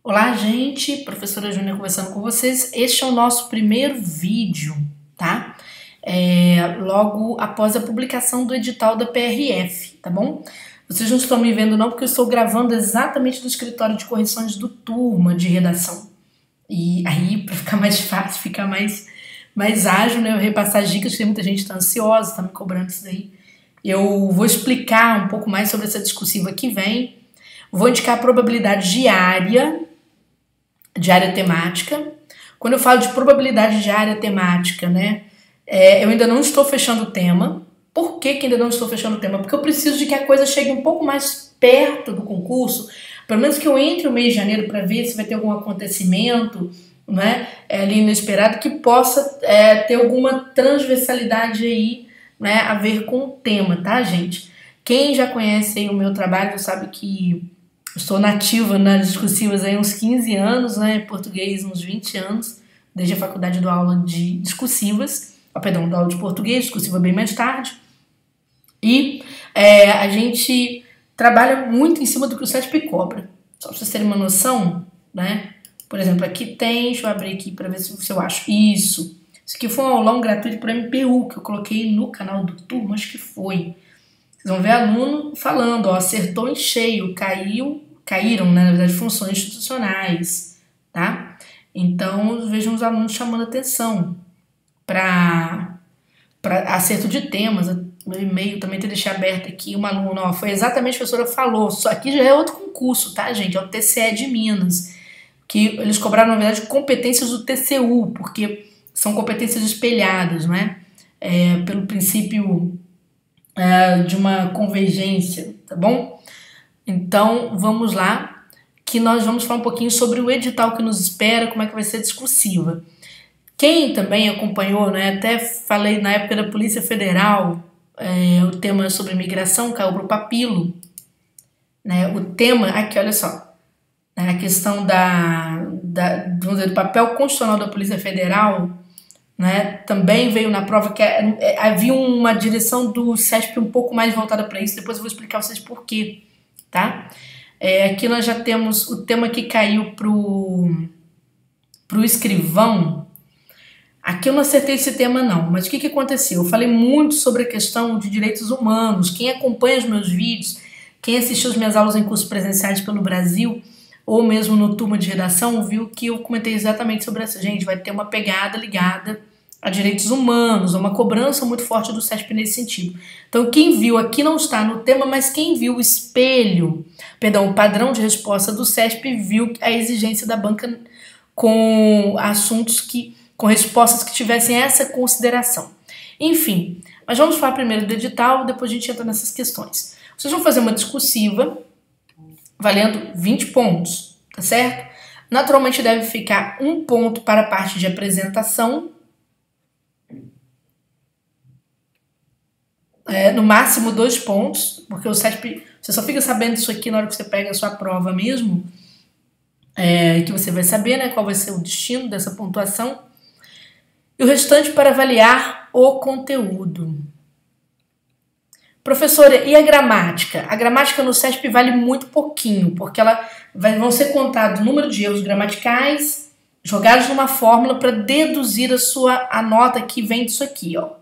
Olá, gente, professora Júnior conversando com vocês. Este é o nosso primeiro vídeo, tá? Logo após a publicação do edital da PRF, tá bom? Vocês não estão me vendo não, porque eu estou gravando exatamente do escritório de correções do Turma de Redação. E aí, para ficar mais fácil, ficar mais ágil, né? Eu repassar as dicas, porque muita gente está ansiosa, está me cobrando isso daí. Eu vou explicar um pouco mais sobre essa discursiva que vem. Vou indicar a probabilidade diária temática. Quando eu falo de probabilidade diária temática, né, eu ainda não estou fechando o tema. Por que ainda não estou fechando o tema? Porque eu preciso de que a coisa chegue um pouco mais perto do concurso, pelo menos que eu entre o mês de janeiro para ver se vai ter algum acontecimento, né, ali inesperado, que possa ter alguma transversalidade aí, né, a ver com o tema, tá, gente? Quem já conhece aí o meu trabalho sabe que estou nativa nas discursivas há uns 15 anos, né? Português uns 20 anos, desde a faculdade dou aula de discursivas, dou aula de português, discursiva bem mais tarde. E a gente trabalha muito em cima do que o CESP cobra. Só para vocês terem uma noção, né? Por exemplo, aqui tem, deixa eu abrir aqui para ver se eu acho. Isso aqui foi um aulão gratuito para MPU, que eu coloquei no canal do Turma, acho que foi. Vocês vão ver aluno falando, ó, acertou em cheio, caíram, né, na verdade, funções institucionais, tá? Então, vejam os alunos chamando atenção para acerto de temas. No e-mail também tem que deixar aberto aqui um aluno, ó, foi exatamente o que a professora falou, só aqui já é outro concurso, tá, gente? É o TCE de Minas, que eles cobraram, na verdade, competências do TCU, porque são competências espelhadas, né? Pelo princípio de uma convergência, tá bom? Então, vamos lá, que nós vamos falar um pouquinho sobre o edital que nos espera, como é que vai ser a discursiva. Quem também acompanhou, né, até falei na época da Polícia Federal, o tema sobre imigração caiu para o papilo. Né, o tema, aqui, olha só, né, a questão vamos dizer, do papel constitucional da Polícia Federal, né, também veio na prova que havia uma direção do CESP um pouco mais voltada para isso, depois eu vou explicar a vocês por quê. Tá? Aqui nós já temos o tema que caiu pro escrivão. Aqui eu não acertei esse tema não, mas o que aconteceu? Eu falei muito sobre a questão de direitos humanos. Quem acompanha os meus vídeos, quem assistiu as minhas aulas em cursos presenciais pelo Brasil, ou mesmo no Turma de Redação, viu que eu comentei exatamente sobre essa. Gente, vai ter uma pegada ligada a direitos humanos, uma cobrança muito forte do CESP nesse sentido. Então, quem viu, aqui não está no tema, mas quem viu o padrão de resposta do CESP viu a exigência da banca com assuntos com respostas que tivessem essa consideração. Enfim, mas vamos falar primeiro do edital, depois a gente entra nessas questões. Vocês vão fazer uma discursiva valendo 20 pontos, tá certo? Naturalmente deve ficar um ponto para a parte de apresentação, no máximo 2 pontos, porque o CESP, você só fica sabendo disso aqui na hora que você pega a sua prova mesmo, que você vai saber, né, qual vai ser o destino dessa pontuação, e o restante para avaliar o conteúdo. Professora, e a gramática? A gramática no CESP vale muito pouquinho, porque vão ser contados o número de erros gramaticais jogados numa fórmula para deduzir a nota que vem disso aqui, ó.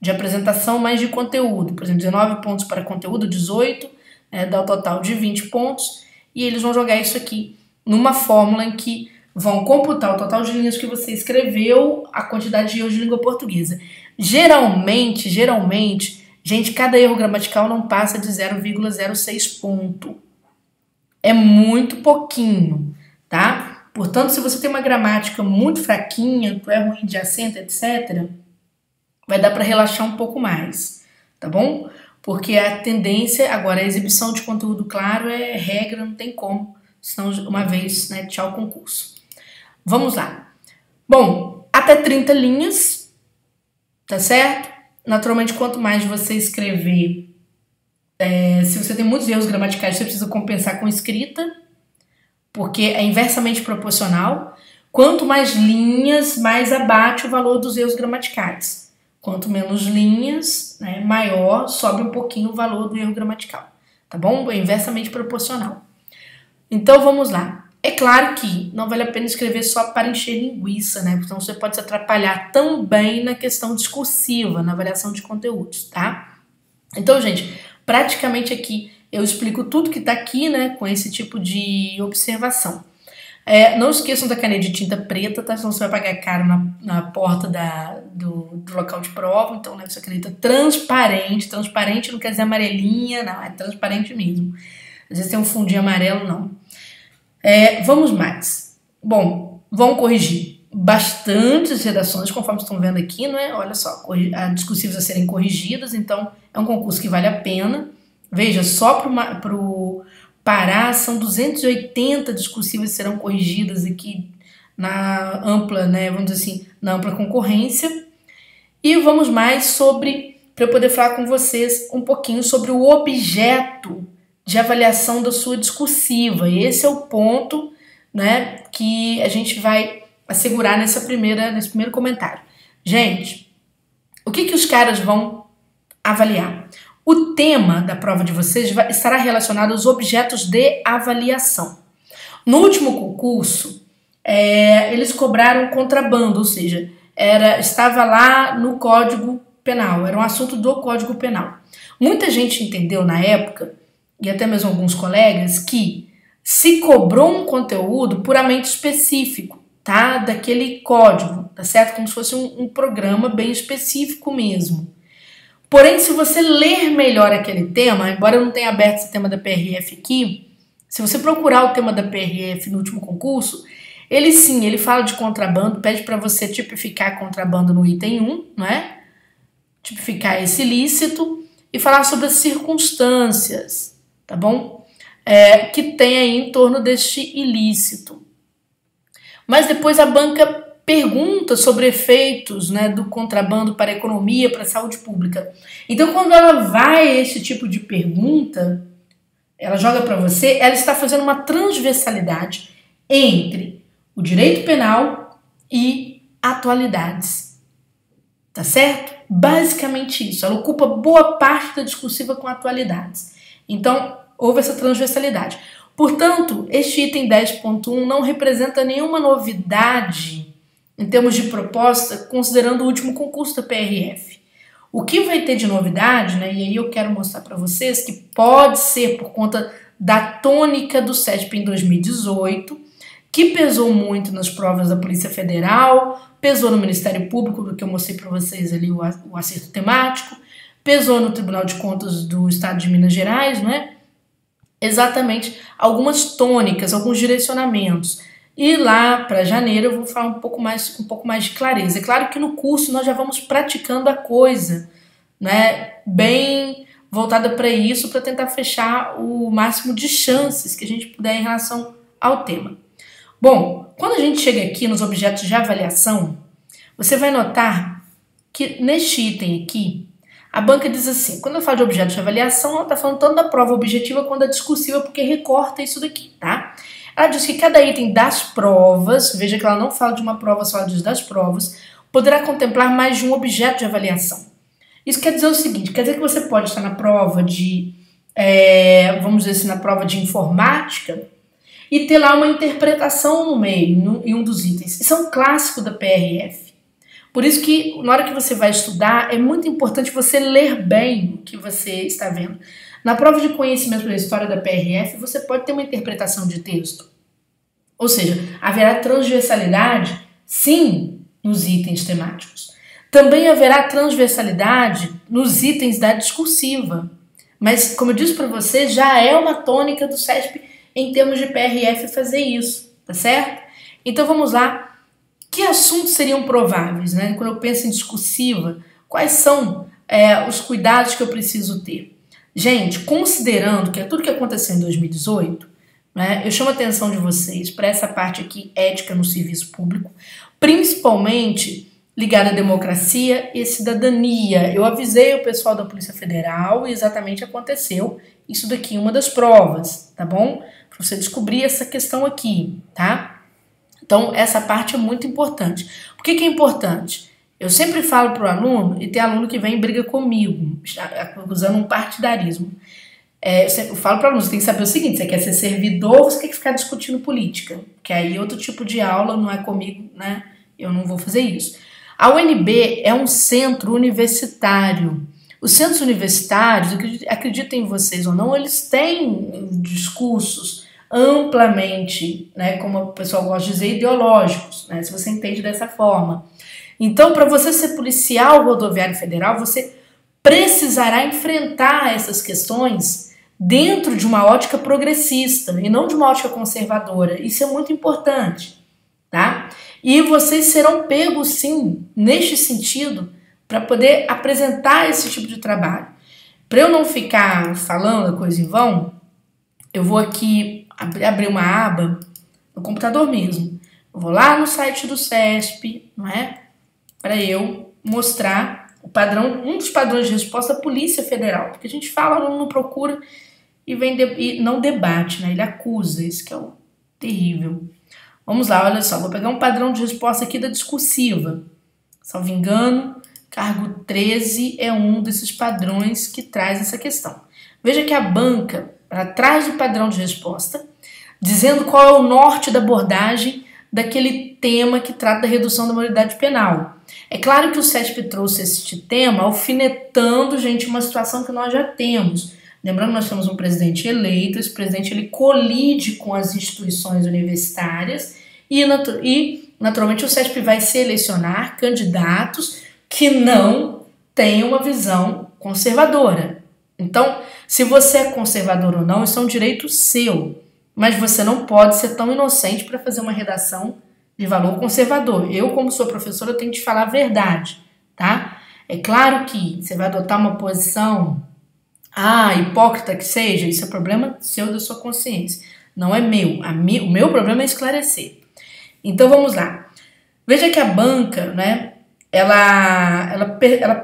De apresentação mais de conteúdo, por exemplo, 19 pontos para conteúdo, 18, dá o total de 20 pontos, e eles vão jogar isso aqui numa fórmula em que vão computar o total de linhas que você escreveu, a quantidade de erros de língua portuguesa. Geralmente, gente, cada erro gramatical não passa de 0,06 ponto. É muito pouquinho, tá? Portanto, se você tem uma gramática muito fraquinha, tu é ruim de acento, etc., vai dar para relaxar um pouco mais, tá bom? Porque a tendência, agora a exibição de conteúdo claro é regra, não tem como, senão uma vez, né, tchau concurso. Vamos lá. Bom, até 30 linhas, tá certo? Naturalmente, quanto mais você escrever, se você tem muitos erros gramaticais, você precisa compensar com escrita, porque é inversamente proporcional. Quanto mais linhas, mais abate o valor dos erros gramaticais. Quanto menos linhas, né, maior, sobe um pouquinho o valor do erro gramatical, tá bom? É inversamente proporcional. Então, vamos lá. É claro que não vale a pena escrever só para encher linguiça, né? Então você pode se atrapalhar também na questão discursiva, na avaliação de conteúdos, tá? Então, gente, praticamente aqui eu explico tudo que tá aqui, né, com esse tipo de observação. Não esqueçam da caneta de tinta preta, tá? Senão você vai pagar caro na porta do local de prova. Então leve essa caneta transparente. Transparente não quer dizer amarelinha, não, é transparente mesmo. Às vezes tem um fundinho amarelo, não. Vamos mais. Bom, vão corrigir bastantes redações, conforme estão vendo aqui, né? Olha só, discursivas a serem corrigidas, então é um concurso que vale a pena. Veja, só pro Pará são 280 discursivas que serão corrigidas aqui na ampla, né? Vamos dizer assim, na ampla concorrência. E vamos mais para eu poder falar com vocês um pouquinho sobre o objeto de avaliação da sua discursiva. E esse é o ponto, né, que a gente vai assegurar nesse primeiro comentário. Gente, o que os caras vão avaliar? O tema da prova de vocês estará relacionado aos objetos de avaliação. No último concurso, eles cobraram contrabando, ou seja, estava lá no Código Penal, era um assunto do Código Penal. Muita gente entendeu na época, e até mesmo alguns colegas, que se cobrou um conteúdo puramente específico, tá? Daquele código, tá certo? Como se fosse um programa bem específico mesmo. Porém, se você ler melhor aquele tema, embora eu não tenha aberto esse tema da PRF aqui, se você procurar o tema da PRF no último concurso, ele fala de contrabando, pede para você tipificar contrabando no item 1, não é? Tipificar esse ilícito e falar sobre as circunstâncias, tá bom? Que tem aí em torno deste ilícito. Mas depois a banca pergunta sobre efeitos, né, do contrabando para a economia, para a saúde pública. Então, quando ela vai a esse tipo de pergunta, ela joga para você, ela está fazendo uma transversalidade entre o direito penal e atualidades. Tá certo? Basicamente isso. Ela ocupa boa parte da discursiva com atualidades. Então, houve essa transversalidade. Portanto, este item 10.1 não representa nenhuma novidade em termos de proposta, considerando o último concurso da PRF. O que vai ter de novidade, né, e aí eu quero mostrar para vocês que pode ser por conta da tônica do CESP em 2018, que pesou muito nas provas da Polícia Federal, pesou no Ministério Público, do que eu mostrei para vocês ali o acerto temático, pesou no Tribunal de Contas do Estado de Minas Gerais, né? Exatamente algumas tônicas, alguns direcionamentos. E lá para janeiro eu vou falar um pouco mais de clareza. É claro que no curso nós já vamos praticando a coisa, né? Bem voltada para isso, para tentar fechar o máximo de chances que a gente puder em relação ao tema. Bom, quando a gente chega aqui nos objetos de avaliação, você vai notar que neste item aqui, a banca diz assim, quando eu falo de objetos de avaliação, ela está falando tanto da prova objetiva quanto da discursiva, porque recorta isso daqui, tá? Ela diz que cada item das provas, veja que ela não fala de uma prova só, ela diz das provas, poderá contemplar mais de um objeto de avaliação. Isso quer dizer o seguinte, quer dizer que você pode estar na prova de, vamos dizer assim, na prova de informática, e ter lá uma interpretação no meio, em um dos itens. Isso é um clássico da PRF. Por isso que, na hora que você vai estudar, é muito importante você ler bem o que você está vendo. Na prova de conhecimento da história da PRF, você pode ter uma interpretação de texto. Ou seja, haverá transversalidade, sim, nos itens temáticos. Também haverá transversalidade nos itens da discursiva. Mas, como eu disse para você, já é uma tônica do CESP em termos de PRF fazer isso, tá certo? Então vamos lá. Que assuntos seriam prováveis, né? Quando eu penso em discursiva, quais são os cuidados que eu preciso ter? Gente, considerando que é tudo que aconteceu em 2018, né, eu chamo a atenção de vocês para essa parte aqui, ética no serviço público, principalmente ligada à democracia e cidadania. Eu avisei o pessoal da Polícia Federal e exatamente aconteceu isso daqui em uma das provas, tá bom? Para você descobrir essa questão aqui, tá? Então, essa parte é muito importante. Por que é importante? Eu sempre falo para o aluno, e tem aluno que vem e briga comigo, acusando um partidarismo. Eu falo para alunos, você tem que saber o seguinte, você quer ser servidor ou você quer ficar discutindo política? Que aí é outro tipo de aula, não é comigo, né? Eu não vou fazer isso. A UNB é um centro universitário. Os centros universitários, acreditem vocês ou não, eles têm discursos amplamente, né, como o pessoal gosta de dizer, ideológicos, né, se você entende dessa forma. Então, para você ser policial rodoviário federal, você precisará enfrentar essas questões dentro de uma ótica progressista e não de uma ótica conservadora. Isso é muito importante, tá? E vocês serão pegos, sim, neste sentido, para poder apresentar esse tipo de trabalho. Para eu não ficar falando a coisa em vão, eu vou aqui abrir uma aba no computador mesmo. Eu vou lá no site do CESP, não é? Para eu mostrar o padrão, um dos padrões de resposta da Polícia Federal. Porque a gente fala, o aluno não procura e não debate, né? Ele acusa, isso que é o terrível. Vamos lá, olha só, vou pegar um padrão de resposta aqui da discursiva. Salvo engano, cargo 13 é um desses padrões que traz essa questão. Veja que a banca, ela traz o padrão de resposta, dizendo qual é o norte da abordagem daquele tema que trata da redução da maioridade penal. É claro que o CESP trouxe este tema alfinetando, gente, uma situação que nós já temos. Lembrando que nós temos um presidente eleito, esse presidente ele colide com as instituições universitárias e naturalmente o CESP vai selecionar candidatos que não tenham uma visão conservadora. Então, se você é conservador ou não, isso é um direito seu, mas você não pode ser tão inocente para fazer uma redação de valor conservador. Eu, como sua professora, tenho que te falar a verdade, tá? É claro que você vai adotar uma posição, hipócrita que seja, isso é problema seu, da sua consciência, não é meu. O meu problema é esclarecer. Então, vamos lá. Veja que a banca, né, ela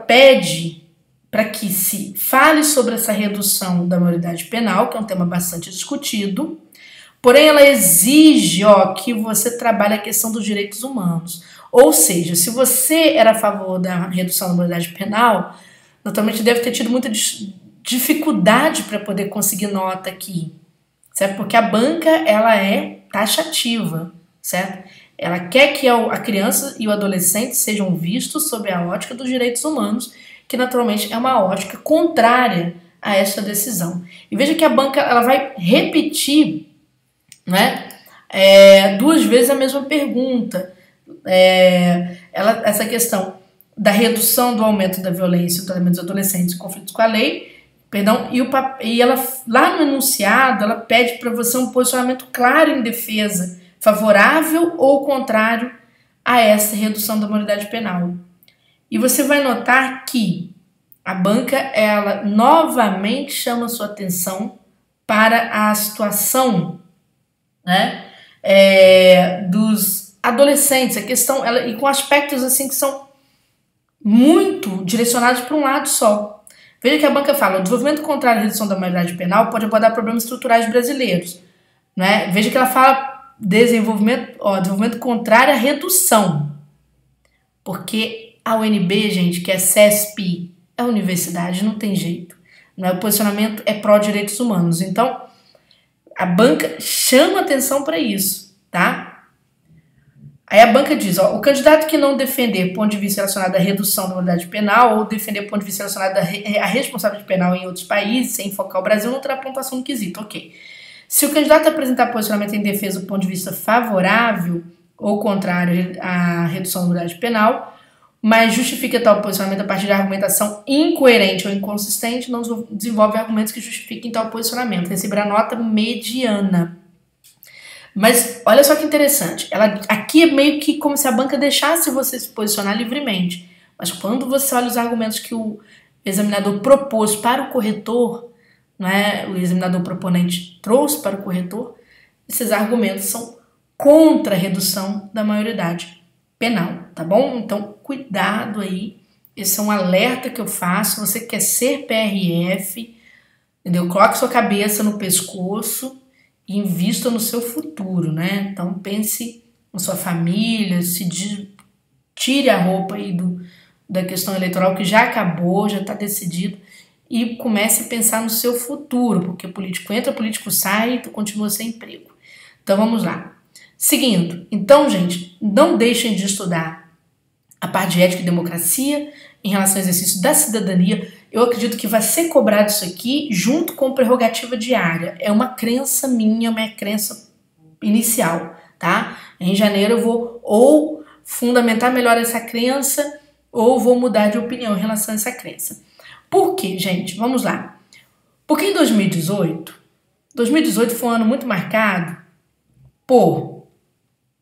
pede para que se fale sobre essa redução da maioridade penal, que é um tema bastante discutido, porém ela exige que você trabalhe a questão dos direitos humanos. Ou seja, se você era a favor da redução da maioridade penal, naturalmente deve ter tido muita dificuldade para poder conseguir nota aqui, certo? Porque a banca ela é taxativa, certo? Ela quer que a criança e o adolescente sejam vistos sob a ótica dos direitos humanos, que naturalmente é uma ótica contrária a esta decisão. E veja que a banca ela vai repetir, né, 2 vezes a mesma pergunta. Essa questão da redução do aumento da violência e tratamento dos adolescentes em conflitos com a lei, e ela lá no enunciado ela pede para você um posicionamento claro em defesa, favorável ou contrário a essa redução da maioridade penal. E você vai notar que a banca ela novamente chama sua atenção para a situação, né, dos adolescentes, a questão e com aspectos assim que são muito direcionados para um lado só. Veja que a banca fala: o desenvolvimento contrário à redução da maioridade penal pode abordar problemas estruturais brasileiros, né? Veja que ela fala desenvolvimento contrário à redução, porque a UNB, gente, que é CESP, é universidade, não tem jeito. Não é? O posicionamento é pró-direitos humanos. Então, a banca chama atenção para isso, tá? Aí a banca diz, o candidato que não defender ponto de vista relacionado à redução da maioridade penal ou defender ponto de vista relacionado à responsabilidade penal em outros países, sem focar o Brasil, não terá pontuação no quesito, ok. Se o candidato apresentar posicionamento em defesa do ponto de vista favorável ou contrário à redução da maioridade penal, mas justifica tal posicionamento a partir de argumentação incoerente ou inconsistente, não desenvolve argumentos que justifiquem tal posicionamento, receberá nota mediana. Mas olha só que interessante, aqui é meio que como se a banca deixasse você se posicionar livremente, mas quando você olha os argumentos que o examinador propôs para o corretor, né, o examinador proponente trouxe para o corretor, esses argumentos são contra a redução da maioridade penal, tá bom? Então, cuidado aí, esse é um alerta que eu faço. Você quer ser PRF, entendeu? Coloque sua cabeça no pescoço e invista no seu futuro, né? Então, pense na sua família, tire a roupa aí da questão eleitoral que já acabou, já está decidido, e comece a pensar no seu futuro, porque político entra, político sai, tu continua sem emprego. Então vamos lá. Seguindo, então, gente, não deixem de estudar a parte de ética e democracia em relação ao exercício da cidadania. Eu acredito que vai ser cobrado isso aqui junto com prerrogativa diária. É uma crença minha, uma crença inicial, tá? Em janeiro eu vou ou fundamentar melhor essa crença ou vou mudar de opinião em relação a essa crença. Por quê, gente? Vamos lá. Porque em 2018 foi um ano muito marcado por,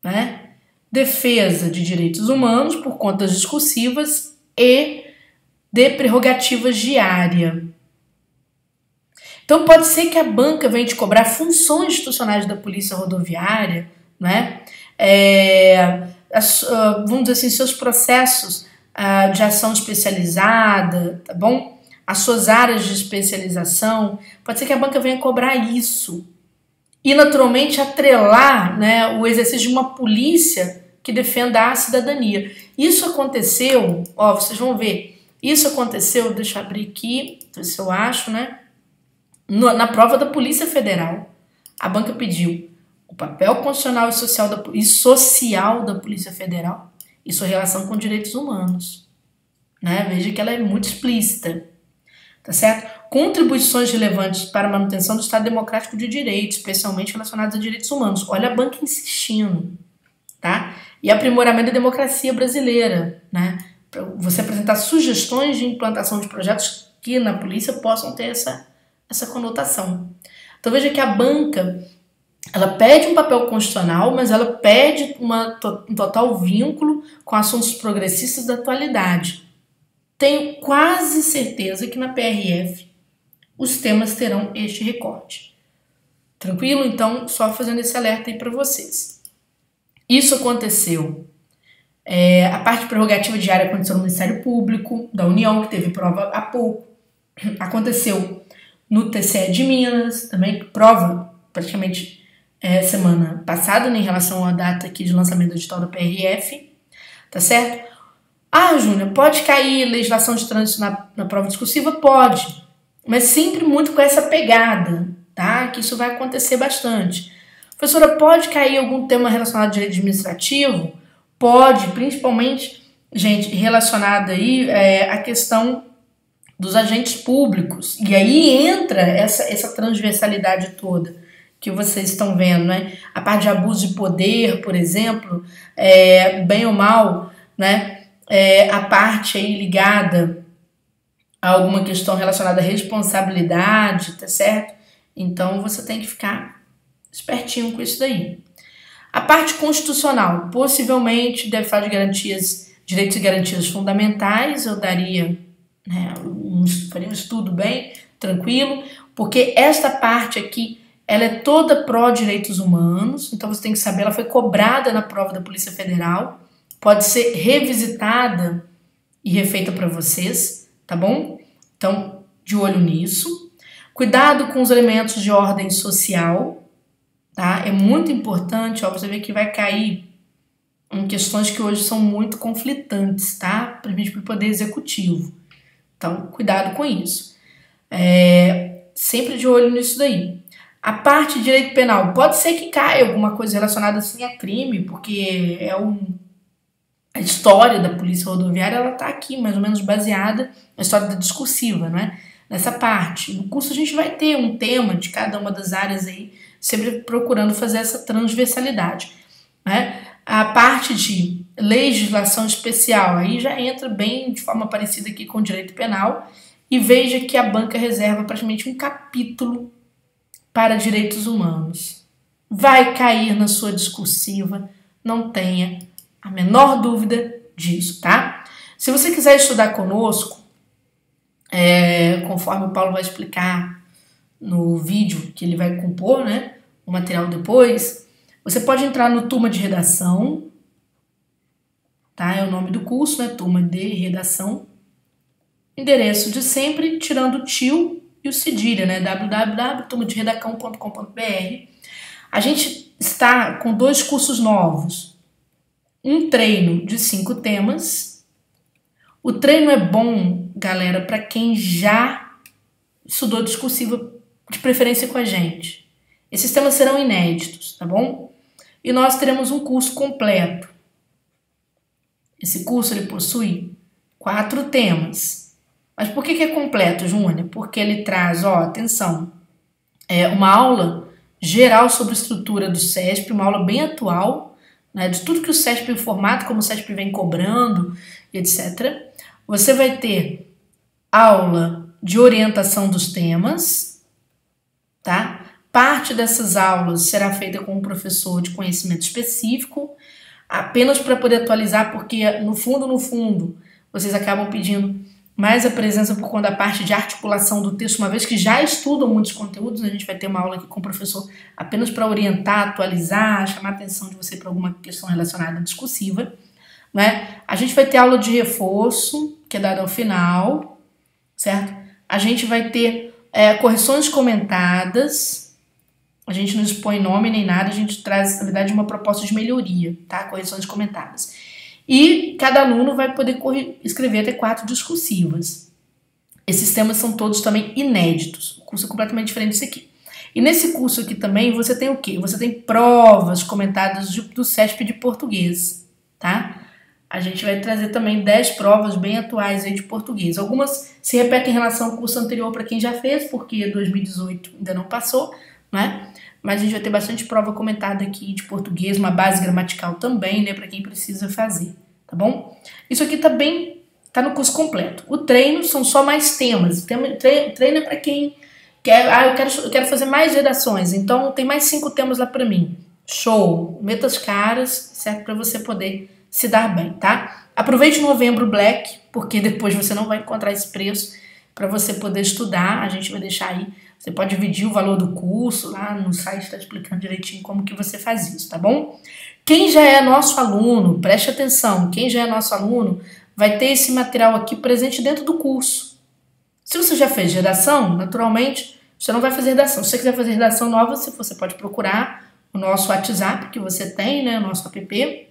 né, defesa de direitos humanos por contas discursivas e de prerrogativas diárias. Então pode ser que a banca venha te cobrar funções institucionais da polícia rodoviária, né? Vamos dizer assim, seus processos de ação especializada, tá bom? As suas áreas de especialização, pode ser que a banca venha cobrar isso. E naturalmente atrelar, né, o exercício de uma polícia que defenda a cidadania. Isso aconteceu, ó, vocês vão ver, isso aconteceu, deixa eu abrir aqui, ver se eu acho, né? Na prova da Polícia Federal, a banca pediu o papel constitucional e social da Polícia Federal e sua relação com direitos humanos. Né? Veja que ela é muito explícita. Tá certo? Contribuições relevantes para a manutenção do Estado Democrático de Direito, especialmente relacionados a direitos humanos. Olha a banca insistindo. Tá? E aprimoramento da democracia brasileira. Né? Para você apresentar sugestões de implantação de projetos que na polícia possam ter essa conotação. Então veja que a banca, ela pede um papel constitucional, mas ela pede um total vínculo com assuntos progressistas da atualidade. Tenho quase certeza que na PRF os temas terão este recorte. Tranquilo? Então, só fazendo esse alerta aí para vocês. Isso aconteceu. A parte prerrogativa diária aconteceu no Ministério Público da União, que teve prova há pouco. Aconteceu no TCE de Minas, também prova praticamente semana passada, né, em relação à data aqui de lançamento do edital da PRF, tá certo? Ah, Júnior, pode cair legislação de trânsito na prova discursiva? Pode, mas sempre muito com essa pegada, tá? Que isso vai acontecer bastante. Professora, pode cair algum tema relacionado ao direito administrativo? Pode, principalmente, gente, relacionado aí à questão dos agentes públicos. E aí entra essa transversalidade toda que vocês estão vendo, né? A parte de abuso de poder, por exemplo, bem ou mal, né? A parte aí ligada a alguma questão relacionada à responsabilidade, tá certo? Então você tem que ficar espertinho com isso daí. A parte constitucional, possivelmente deve falar de garantias, direitos e garantias fundamentais, eu daria, né, faria um estudo bem tranquilo, porque esta parte aqui, ela é toda pró-direitos humanos, então você tem que saber, ela foi cobrada na prova da Polícia Federal, pode ser revisitada e refeita para vocês, tá bom? Então, de olho nisso. Cuidado com os elementos de ordem social, tá? É muito importante, ó, você vê que vai cair em questões que hoje são muito conflitantes, tá? Principalmente para o Poder Executivo. Então, cuidado com isso. Sempre de olho nisso daí. A parte de direito penal, pode ser que caia alguma coisa relacionada assim a crime, porque a história da polícia rodoviária, ela tá aqui, mais ou menos baseada na história da discursiva, né? Nessa parte. No curso a gente vai ter um tema de cada uma das áreas aí, sempre procurando fazer essa transversalidade, né? A parte de legislação especial, aí já entra bem de forma parecida aqui com o direito penal, e veja que a banca reserva praticamente um capítulo para direitos humanos. Vai cair na sua discursiva, não tenha a menor dúvida disso, tá? Se você quiser estudar conosco, conforme o Paulo vai explicar no vídeo que ele vai compor, né, o material depois, você pode entrar no Turma de Redação, tá? É o nome do curso, né? Turma de Redação. Endereço de sempre, tirando o tio e o cedilha, né? www.turmaderedacão.com.br. A gente está com 2 cursos novos. Um treino de 5 temas. O treino é bom, galera, para quem já estudou discursiva, de preferência com a gente. Esses temas serão inéditos, tá bom? E nós teremos um curso completo. Esse curso ele possui 4 temas. Mas por que é completo, Júnior? Porque ele traz, atenção, uma aula geral sobre a estrutura do CESP, uma aula bem atual, né, de tudo que o CESP, o formato como o CESP vem cobrando, etc. Você vai ter aula de orientação dos temas, tá? Parte dessas aulas será feita com um professor de conhecimento específico, apenas para poder atualizar, porque no fundo, vocês acabam pedindo mais a presença por conta da parte de articulação do texto, uma vez que já estudam muitos conteúdos. A gente vai ter uma aula aqui com o professor apenas para orientar, atualizar, chamar a atenção de você para alguma questão relacionada à discursiva, né? A gente vai ter aula de reforço, que é dada ao final, certo? A gente vai ter correções comentadas. A gente não expõe nome nem nada, a gente traz, na verdade, uma proposta de melhoria, tá? Correções comentadas. E cada aluno vai poder escrever até 4 discursivas. Esses temas são todos também inéditos. O curso é completamente diferente desse aqui. E nesse curso aqui também você tem o quê? Você tem provas comentadas do CESP de português, tá? A gente vai trazer também 10 provas bem atuais aí de português. Algumas se repetem em relação ao curso anterior para quem já fez, porque 2018 ainda não passou, né? Mas a gente vai ter bastante prova comentada aqui de português, uma base gramatical também, né, para quem precisa fazer, tá bom? Isso aqui tá no curso completo. O treino são só mais temas. Treino é para quem quer, eu quero fazer mais redações, então tem mais 5 temas lá para mim. Show! Meta as caras, certo? Para você poder se dar bem, tá? Aproveite novembro Black, porque depois você não vai encontrar esse preço para você poder estudar. A gente vai deixar aí. Você pode dividir o valor do curso, lá no site está explicando direitinho como que você faz isso, tá bom? Quem já é nosso aluno, preste atenção, quem já é nosso aluno vai ter esse material aqui presente dentro do curso. Se você já fez redação, naturalmente, você não vai fazer redação. Se você quiser fazer redação nova, você pode procurar o nosso WhatsApp que você tem, né, o nosso app,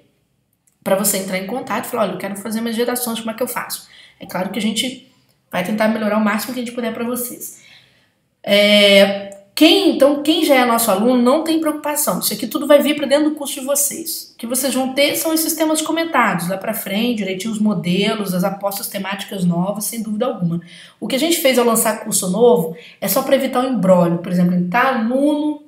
para você entrar em contato e falar, olha, eu quero fazer minhas redações, como é que eu faço? É claro que a gente vai tentar melhorar o máximo que a gente puder para vocês. Quem já é nosso aluno não tem preocupação, isso aqui tudo vai vir para dentro do curso de vocês. O que vocês vão ter são esses temas comentados lá para frente, direitinho os modelos, as apostas temáticas novas, sem dúvida alguma. O que a gente fez ao lançar curso novo é só para evitar o imbróglio, por exemplo, tá aluno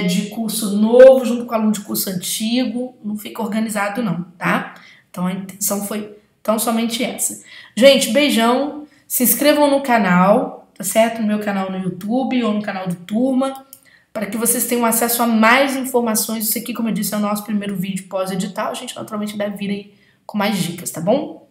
de curso novo junto com aluno de curso antigo, não fica organizado não, tá? Então a intenção foi tão somente essa. Gente, beijão, se inscrevam no canal, tá certo? No meu canal no YouTube ou no canal do Turma, para que vocês tenham acesso a mais informações. Isso aqui, como eu disse, é o nosso primeiro vídeo pós-edital. A gente naturalmente deve vir aí com mais dicas, tá bom?